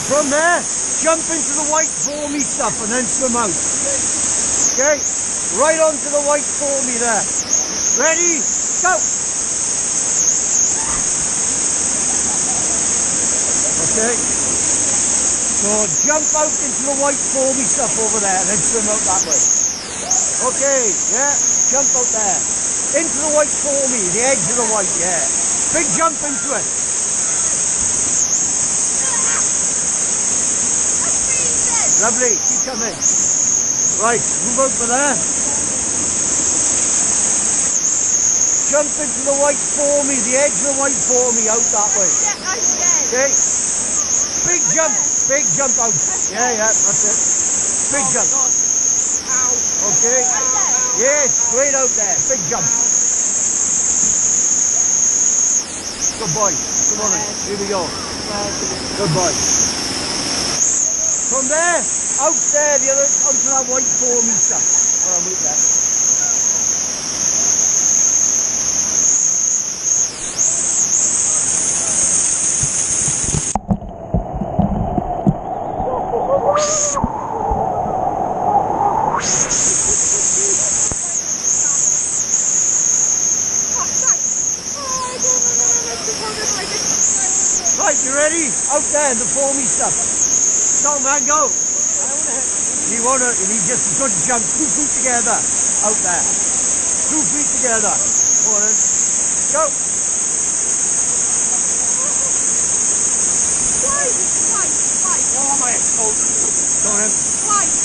from there, jump into the white foamy stuff and then swim out. Okay, right onto the white foamy there. Ready, go. Okay, so jump out into the white foamy stuff over there and then swim out that way. Okay, yeah, jump out there. Into the white foamy, the edge of the white, yeah. Big jump into it. Lovely, keep coming. Right, move out for there. Jump into the white foamy, the edge of the white foamy, out that way. Okay. Big jump out. Yeah, that's it. Big jump. Okay. Yes, straight out there. Big jump. Good boy. Come on in. Here we go. Good boy. From there, out there, the other, onto that white foamy stuff. Oh, I'll move that. Right, you ready? Out there, the foamy stuff. Go, man, go. You want it, you need just a good jump, 2 feet together, out there. 2 feet together. Go on then. Go. Oh my, oh. Go on then.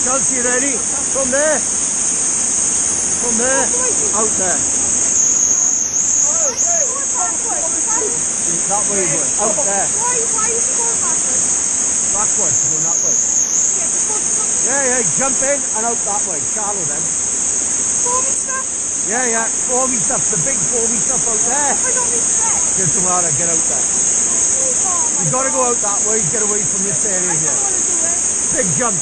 Chelsea, ready? From there. From there, out there. That way, boy. Out there. Why are you going backwards? Backwards, going that way. Yeah, jump in and out that way. Shallow then. Foamy stuff? Yeah, foamy stuff. The big foamy stuff out there. I don't need that. Just a while, get out there. You've got to go out that way, get away from this area here. I don't want to do it. Big jump.